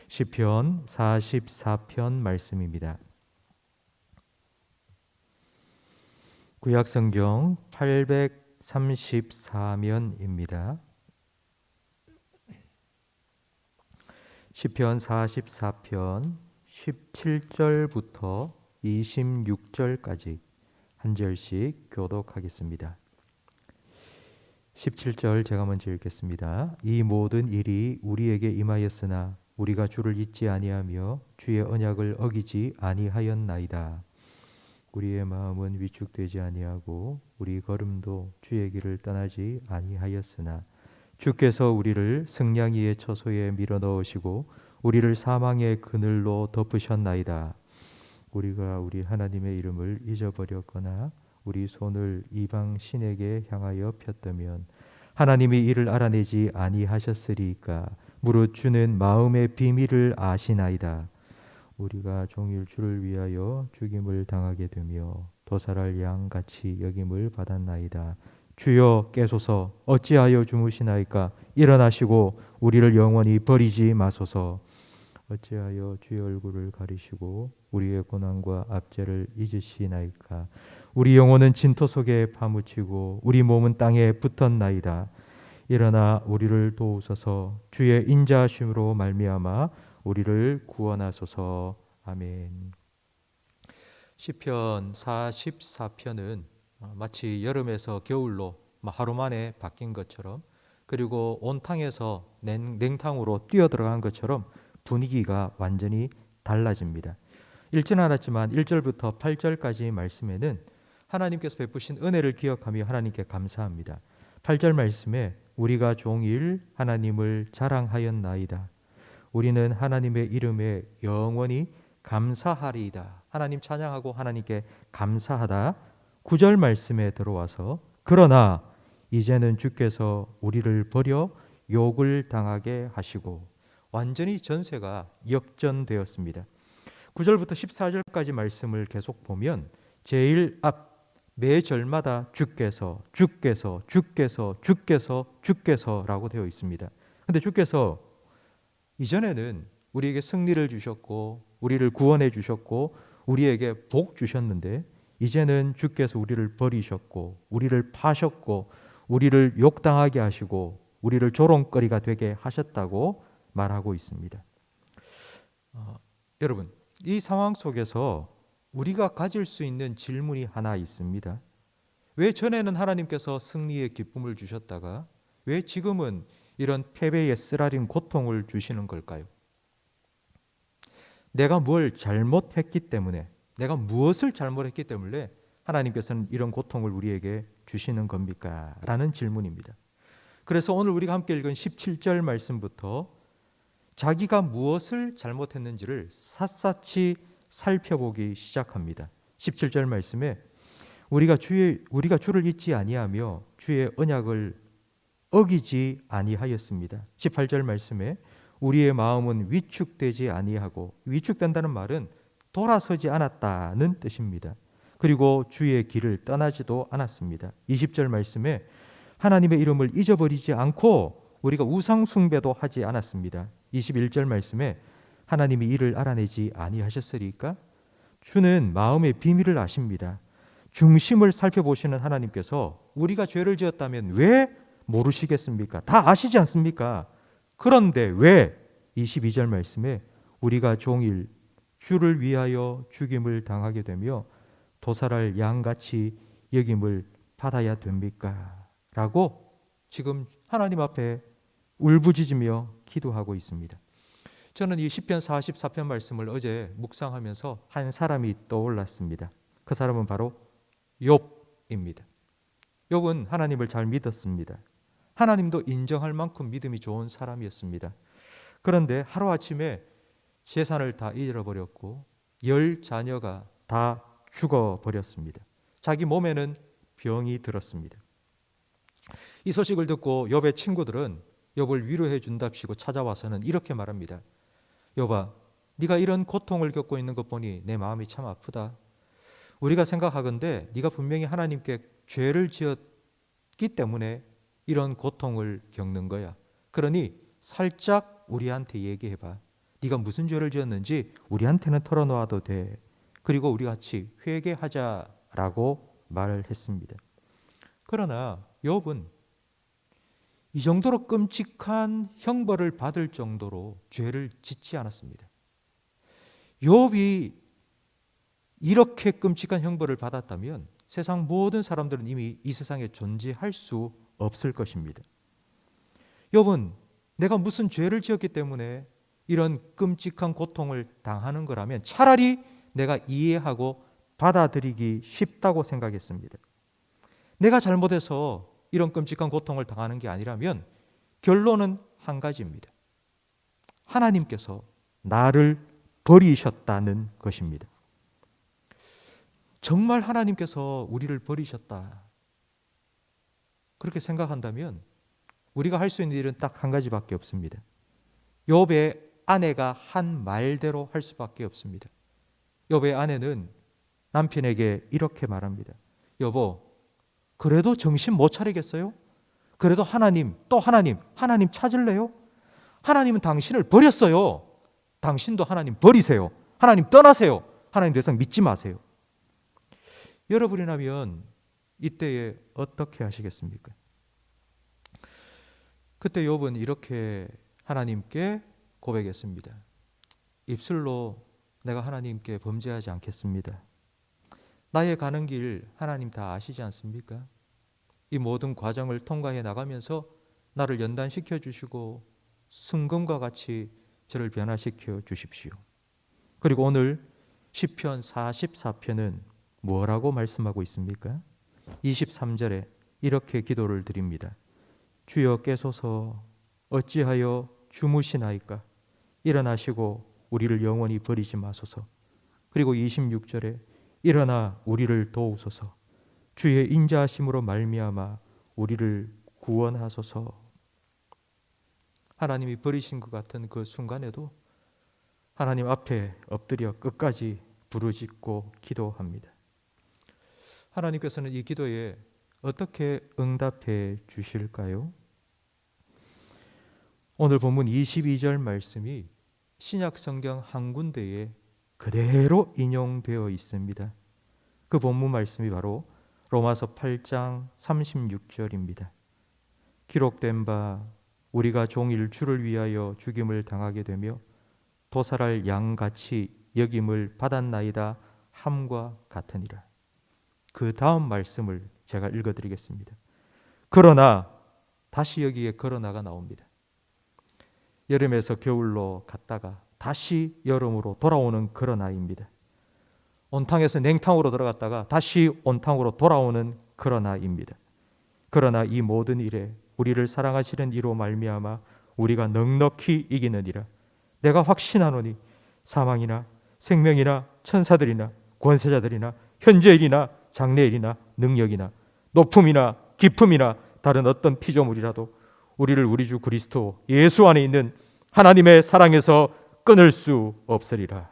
시편 44편 말씀입니다. 구약성경 834면입니다. 시편 44편 17절부터 26절까지 한 절씩 교독하겠습니다. 17절 제가 먼저 읽겠습니다. 이 모든 일이 우리에게 임하였으나 우리가 주를 잊지 아니하며 주의 언약을 어기지 아니하였나이다. 우리의 마음은 위축되지 아니하고 우리 걸음도 주의 길을 떠나지 아니하였으나 주께서 우리를 승냥이의 처소에 밀어넣으시고 우리를 사망의 그늘로 덮으셨나이다. 우리가 우리 하나님의 이름을 잊어버렸거나 우리 손을 이방 신에게 향하여 폈다면 하나님이 이를 알아내지 아니하셨으리까. 무릇 주는 마음의 비밀을 아시나이다. 우리가 종일 주를 위하여 죽임을 당하게 되며 도살할 양같이 여김을 받았나이다. 주여 깨소서. 어찌하여 주무시나이까. 일어나시고 우리를 영원히 버리지 마소서. 어찌하여 주의 얼굴을 가리시고 우리의 고난과 압제를 잊으시나이까. 우리 영혼은 진토 속에 파묻히고 우리 몸은 땅에 붙었나이다. 일어나 우리를 도우소서. 주의 인자하심으로 말미암아 우리를 구원하소서. 아멘. 시편 44편은 마치 여름에서 겨울로 하루 만에 바뀐 것처럼, 그리고 온탕에서 냉탕으로 뛰어들어간 것처럼 분위기가 완전히 달라집니다. 읽지는 않았지만 1절부터 8절까지 말씀에는 하나님께서 베푸신 은혜를 기억하며 하나님께 감사합니다. 8절 말씀에 우리가 종일 하나님을 자랑하였나이다. 우리는 하나님의 이름에 영원히 감사하리이다. 하나님 찬양하고 하나님께 감사하다. 9절 말씀에 들어와서 그러나 이제는 주께서 우리를 버려 욕을 당하게 하시고, 완전히 전세가 역전되었습니다. 9절부터 14절까지 말씀을 계속 보면 제일 앞 매 절마다 주께서 라고 되어 있습니다. 그런데 주께서 이전에는 우리에게 승리를 주셨고 우리를 구원해 주셨고 우리에게 복 주셨는데, 이제는 주께서 우리를 버리셨고 우리를 파셨고 우리를 욕당하게 하시고 우리를 조롱거리가 되게 하셨다고 말하고 있습니다. 여러분, 이 상황 속에서 우리가 가질 수 있는 질문이 하나 있습니다. 왜 전에는 하나님께서 승리의 기쁨을 주셨다가 왜 지금은 이런 패배의 쓰라린 고통을 주시는 걸까요? 내가 뭘 잘못했기 때문에, 내가 무엇을 잘못했기 때문에 하나님께서는 이런 고통을 우리에게 주시는 겁니까? 라는 질문입니다. 그래서 오늘 우리가 함께 읽은 17절 말씀부터 자기가 무엇을 잘못했는지를 샅샅이 살펴보기 시작합니다. 17절 말씀에 우리가 주를 잊지 아니하며 주의 언약을 어기지 아니하였습니다. 18절 말씀에 우리의 마음은 위축되지 아니하고, 위축된다는 말은 돌아서지 않았다는 뜻입니다. 그리고 주의 길을 떠나지도 않았습니다. 20절 말씀에 하나님의 이름을 잊어버리지 않고 우리가 우상 숭배도 하지 않았습니다. 21절 말씀에 하나님이 이를 알아내지 아니하셨으리까? 주는 마음의 비밀을 아십니다. 중심을 살펴보시는 하나님께서 우리가 죄를 지었다면 왜 모르시겠습니까? 다 아시지 않습니까? 그런데 왜 22절 말씀에 우리가 종일 주를 위하여 죽임을 당하게 되며 도살할 양같이 여김을 받아야 됩니까? 라고 지금 하나님 앞에 울부짖으며 기도하고 있습니다. 저는 이 시편 44편 말씀을 어제 묵상하면서 한 사람이 떠올랐습니다. 그 사람은 바로 욥입니다. 욥은 하나님을 잘 믿었습니다. 하나님도 인정할 만큼 믿음이 좋은 사람이었습니다. 그런데 하루아침에 재산을 다 잃어버렸고 10 자녀가 다 죽어버렸습니다. 자기 몸에는 병이 들었습니다. 이 소식을 듣고 욥의 친구들은 욥을 위로해 준답시고 찾아와서는 이렇게 말합니다. 욥아, 네가 이런 고통을 겪고 있는 것 보니 내 마음이 참 아프다. 우리가 생각하건대 네가 분명히 하나님께 죄를 지었기 때문에 이런 고통을 겪는 거야. 그러니 살짝 우리한테 얘기해봐. 네가 무슨 죄를 지었는지 우리한테는 털어놓아도 돼. 그리고 우리 같이 회개하자라고 말을 했습니다. 그러나 욥은 이 정도로 끔찍한 형벌을 받을 정도로 죄를 짓지 않았습니다. 욥이 이렇게 끔찍한 형벌을 받았다면 세상 모든 사람들은 이미 이 세상에 존재할 수 없을 것입니다. 욥은 내가 무슨 죄를 지었기 때문에 이런 끔찍한 고통을 당하는 거라면 차라리 내가 이해하고 받아들이기 쉽다고 생각했습니다. 내가 잘못해서 이런 끔찍한 고통을 당하는 게 아니라면 결론은 한 가지입니다. 하나님께서 나를 버리셨다는 것입니다. 정말 하나님께서 우리를 버리셨다. 그렇게 생각한다면 우리가 할 수 있는 일은 딱 한 가지밖에 없습니다. 욥의 아내가 한 말대로 할 수밖에 없습니다. 욥의 아내는 남편에게 이렇게 말합니다. 여보, 그래도 정신 못 차리겠어요? 그래도 하나님, 또 하나님 찾을래요? 하나님은 당신을 버렸어요. 당신도 하나님 버리세요. 하나님 떠나세요. 하나님 더 이상 믿지 마세요. 여러분이라면 이때에 어떻게 하시겠습니까? 그때 욥은 이렇게 하나님께 고백했습니다. 입술로 내가 하나님께 범죄하지 않겠습니다. 나의 가는 길 하나님 다 아시지 않습니까? 이 모든 과정을 통과해 나가면서 나를 연단시켜 주시고 순금과 같이 저를 변화시켜 주십시오. 그리고 오늘 시편 44편은 뭐라고 말씀하고 있습니까? 23절에 이렇게 기도를 드립니다. 주여 깨소서 어찌하여 주무시나이까? 일어나시고 우리를 영원히 버리지 마소서. 그리고 26절에 일어나 우리를 도우소서. 주의 인자하심으로 말미암아 우리를 구원하소서. 하나님이 버리신 것 같은 그 순간에도 하나님 앞에 엎드려 끝까지 부르짖고 기도합니다. 하나님께서는 이 기도에 어떻게 응답해 주실까요? 오늘 본문 22절 말씀이 신약 성경 한 군데에 그대로 인용되어 있습니다. 그 본문 말씀이 바로 로마서 8장 36절입니다. 기록된 바 우리가 종일 주를 위하여 죽임을 당하게 되며 도살할 양같이 여김을 받았나이다 함과 같으니라. 그 다음 말씀을 제가 읽어드리겠습니다. 그러나 다시 여기에 그러나가 나옵니다. 여름에서 겨울로 갔다가 다시 여름으로 돌아오는 그러나입니다. 온탕에서 냉탕으로 들어갔다가 다시 온탕으로 돌아오는 그러나입니다. 그러나 이 모든 일에 우리를 사랑하시는 이로 말미암아 우리가 넉넉히 이기느니라. 내가 확신하노니 사망이나 생명이나 천사들이나 권세자들이나 현재일이나 장래일이나 능력이나 높음이나 깊음이나 다른 어떤 피조물이라도 우리를 우리 주 그리스도 예수 안에 있는 하나님의 사랑에서 끊을 수 없으리라.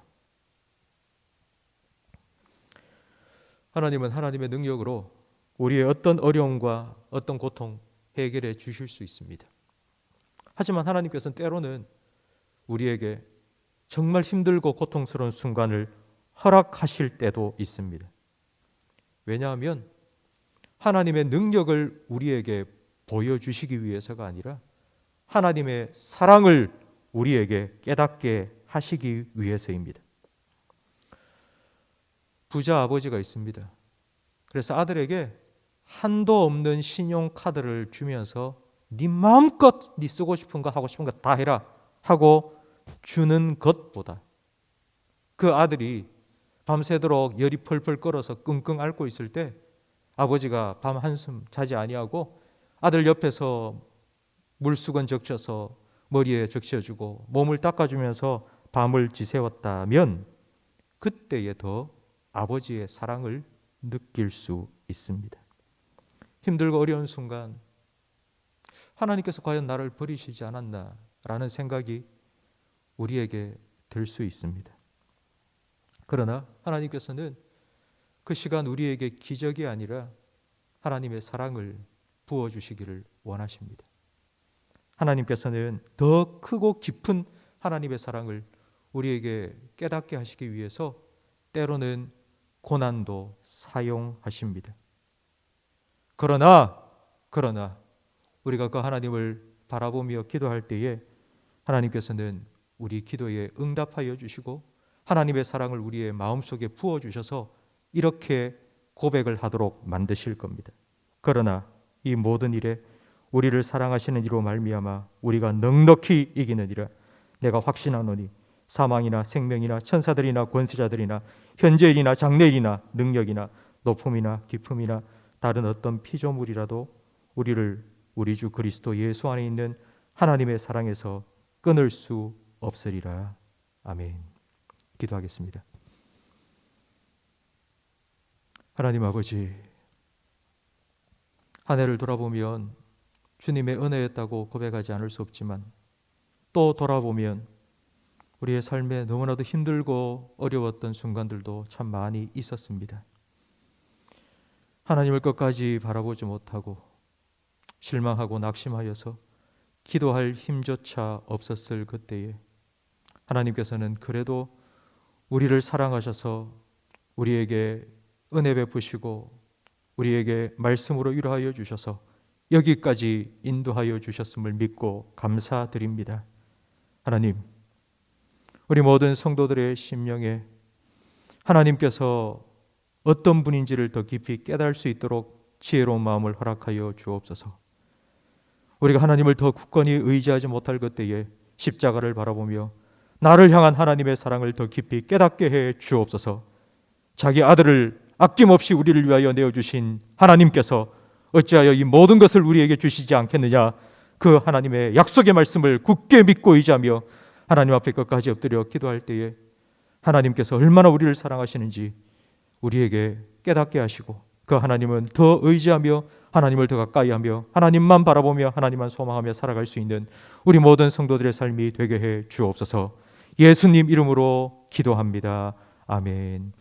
하나님은 하나님의 능력으로 우리의 어떤 어려움과 어떤 고통 해결해 주실 수 있습니다. 하지만 하나님께서는 때로는 우리에게 정말 힘들고 고통스러운 순간을 허락하실 때도 있습니다. 왜냐하면 하나님의 능력을 우리에게 보여주시기 위해서가 아니라 하나님의 사랑을 우리에게 깨닫게 하시기 위해서입니다. 부자 아버지가 있습니다. 그래서 아들에게 한도 없는 신용카드를 주면서 네 마음껏 네 쓰고 싶은 거 하고 싶은 거 다 해라 하고 주는 것보다 그 아들이 밤새도록 열이 펄펄 끓어서 끙끙 앓고 있을 때 아버지가 밤 한숨 자지 아니하고 아들 옆에서 물수건 적셔서 머리에 적셔주고 몸을 닦아주면서 밤을 지새웠다면 그때에 더 아버지의 사랑을 느낄 수 있습니다. 힘들고 어려운 순간 하나님께서 과연 나를 버리시지 않았나라는 생각이 우리에게 들 수 있습니다. 그러나 하나님께서는 그 시간 우리에게 기적이 아니라 하나님의 사랑을 부어주시기를 원하십니다. 하나님께서는 더 크고 깊은 하나님의 사랑을 우리에게 깨닫게 하시기 위해서 때로는 고난도 사용하십니다. 그러나 우리가 그 하나님을 바라보며 기도할 때에 하나님께서는 우리 기도에 응답하여 주시고 하나님의 사랑을 우리의 마음속에 부어주셔서 이렇게 고백을 하도록 만드실 겁니다. 그러나 이 모든 일에 우리를 사랑하시는 이로 말미암아 우리가 넉넉히 이기느니라 내가 확신하노니 사망이나 생명이나 천사들이나 권세자들이나 현재일이나 장래일이나 능력이나 높음이나 깊음이나 다른 어떤 피조물이라도 우리를 우리 주 그리스도 예수 안에 있는 하나님의 사랑에서 끊을 수 없으리라. 아멘. 기도하겠습니다. 하나님 아버지, 한 해를 돌아보면 주님의 은혜였다고 고백하지 않을 수 없지만 또 돌아보면 우리의 삶에 너무나도 힘들고 어려웠던 순간들도 참 많이 있었습니다. 하나님을 끝까지 바라보지 못하고 실망하고 낙심하여서 기도할 힘조차 없었을 그때에 하나님께서는 그래도 우리를 사랑하셔서 우리에게 은혜 베푸시고 우리에게 말씀으로 위로하여 주셔서 여기까지 인도하여 주셨음을 믿고 감사드립니다. 하나님, 우리 모든 성도들의 심령에 하나님께서 어떤 분인지를 더 깊이 깨달을 수 있도록 지혜로운 마음을 허락하여 주옵소서. 우리가 하나님을 더 굳건히 의지하지 못할 그때에 십자가를 바라보며 나를 향한 하나님의 사랑을 더 깊이 깨닫게 해 주옵소서. 자기 아들을 아낌없이 우리를 위하여 내어주신 하나님께서 어찌하여 이 모든 것을 우리에게 주시지 않겠느냐. 그 하나님의 약속의 말씀을 굳게 믿고 의지하며 하나님 앞에 끝까지 엎드려 기도할 때에 하나님께서 얼마나 우리를 사랑하시는지 우리에게 깨닫게 하시고 그 하나님은 더 의지하며 하나님을 더 가까이 하며 하나님만 바라보며 하나님만 소망하며 살아갈 수 있는 우리 모든 성도들의 삶이 되게 해 주옵소서. 예수님 이름으로 기도합니다. 아멘.